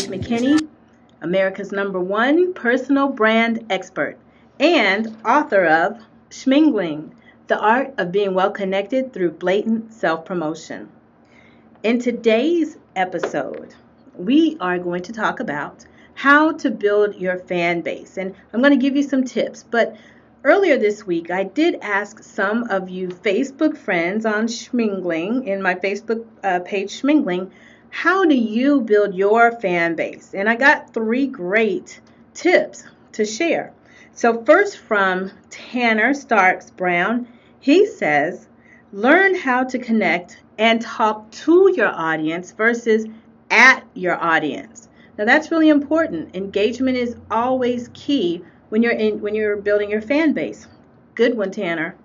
McKinney, America's #1 personal brand expert and author of Schmingling, The Art of Being Well Connected Through Blatant Self-Promotion. In today's episode, we are going to talk about how to build your fan base. And I'm going to give you some tips. But earlier this week, I did ask some of you Facebook friends on Schmingling, in my Facebook page Schmingling, how do you build your fan base? And I got 3 great tips to share. So first, from Tanner Starks Brown, he says, learn how to connect and talk to your audience versus at your audience. Now that's really important. Engagement is always key when you're building your fan base. Good one, Tanner.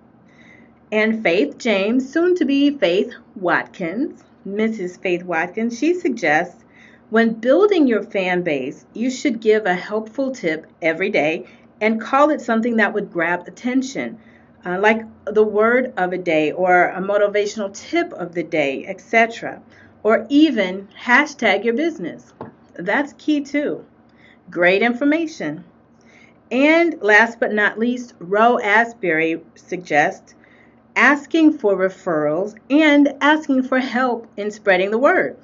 And Faith James, soon to be Faith Watkins, Mrs. Faith Watkins, she suggests when building your fan base, you should give a helpful tip every day and call it something that would grab attention, like the word of a day or a motivational tip of the day, etc. Or even hashtag your business. That's key too. Great information. And last but not least, Asberry suggests asking for referrals and asking for help in spreading the word.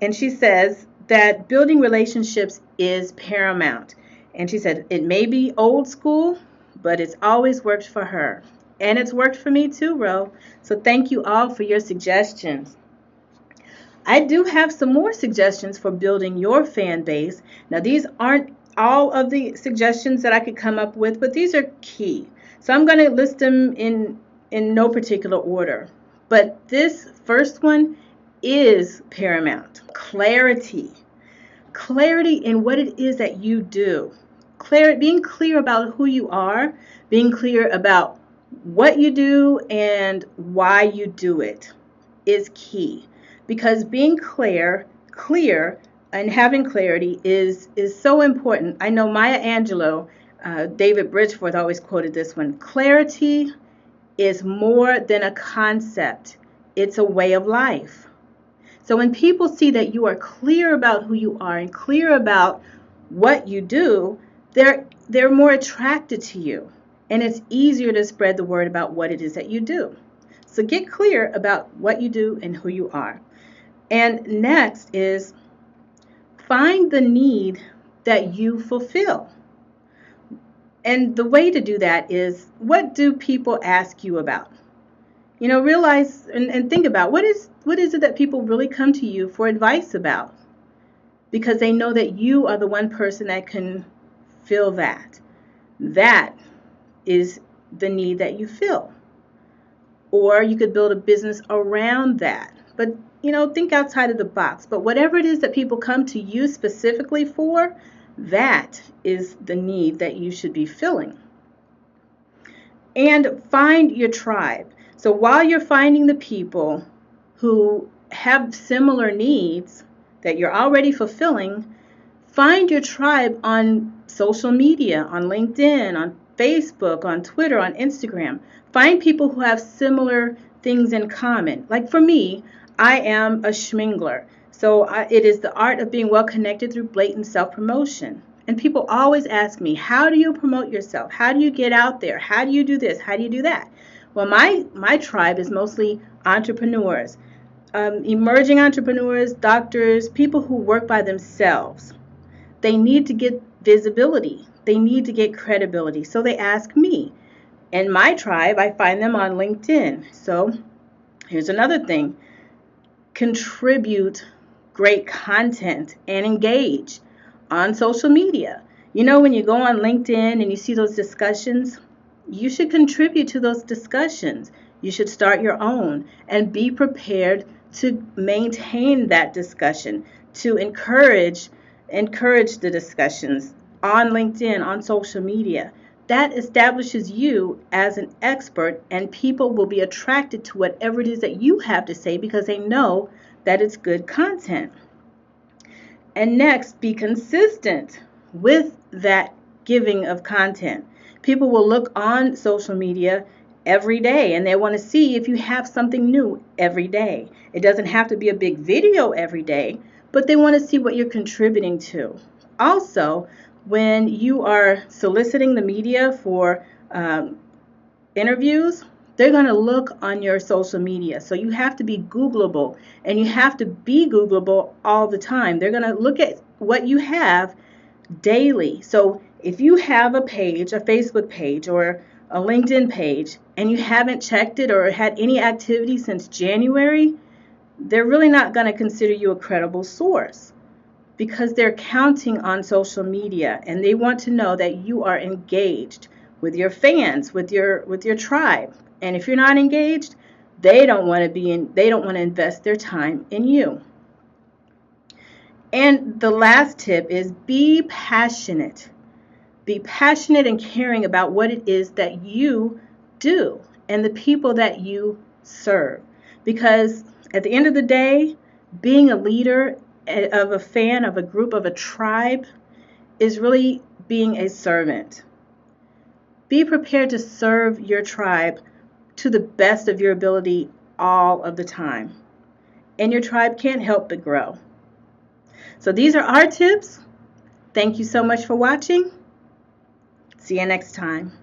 And she says that building relationships is paramount. And she said it may be old school, but it's always worked for her. And it's worked for me too, Ro. So thank you all for your suggestions. I do have some more suggestions for building your fan base. Now, these aren't all of the suggestions that I could come up with, but these are key. So I'm going to list them in no particular order. But this first one is paramount. Clarity. Clarity in what it is that you do. Being clear about who you are, being clear about what you do and why you do it is key. Because being clear and having clarity is so important. I know Maya Angelou, David Bridgeforth always quoted this one. Clarity is more than a concept. It's a way of life. So when people see that you are clear about who you are and clear about what you do, they're more attracted to you. And it's easier to spread the word about what it is that you do. So get clear about what you do and who you are. And next is find the need that you fulfill. And the way to do that is, what do people ask you about? Realize and think about what is it that people really come to you for advice about? Because they know that you are the one person that can fill that. That is the need that you fill. Or you could build a business around that. But, think outside of the box. But whatever it is that people come to you specifically for, that is the need that you should be filling. And find your tribe. So while you're finding the people who have similar needs that you're already fulfilling, find your tribe on social media, on LinkedIn, on Facebook, on Twitter, on Instagram. Find people who have similar things in common. Like for me, I am a schmingler. So it is the art of being well connected through blatant self-promotion. And people always ask me, how do you promote yourself? How do you get out there? How do you do this? How do you do that? Well, my tribe is mostly entrepreneurs, emerging entrepreneurs, doctors, people who work by themselves. They need to get visibility. They need to get credibility. So they ask me. And my tribe, I find them on LinkedIn. So here's another thing. Contribute great content and engage on social media. When you go on LinkedIn and you see those discussions, you should contribute to those discussions. You should start your own and be prepared to maintain that discussion, to encourage the discussions on LinkedIn, on social media. That establishes you as an expert, and people will be attracted to whatever it is that you have to say because they know that it's good content. And next, be consistent with that giving of content. People will look on social media every day and they want to see if you have something new every day. It doesn't have to be a big video every day, but they want to see what you're contributing to. Also, when you are soliciting the media for interviews, they're going to look on your social media. So you have to be Googleable, and you have to be Googleable all the time. They're going to look at what you have daily. So if you have a page, a Facebook page or a LinkedIn page, and you haven't checked it or had any activity since January, they're really not going to consider you a credible source, because they're counting on social media and they want to know that you are engaged with your fans, with your tribe. And if you're not engaged, they don't want to invest their time in you. And the last tip is be passionate. Be passionate and caring about what it is that you do and the people that you serve. Because at the end of the day, being a leader of a fan, of a group, of a tribe, is really being a servant. Be prepared to serve your tribe to the best of your ability all of the time. And your tribe can't help but grow. So these are our tips. Thank you so much for watching. See you next time.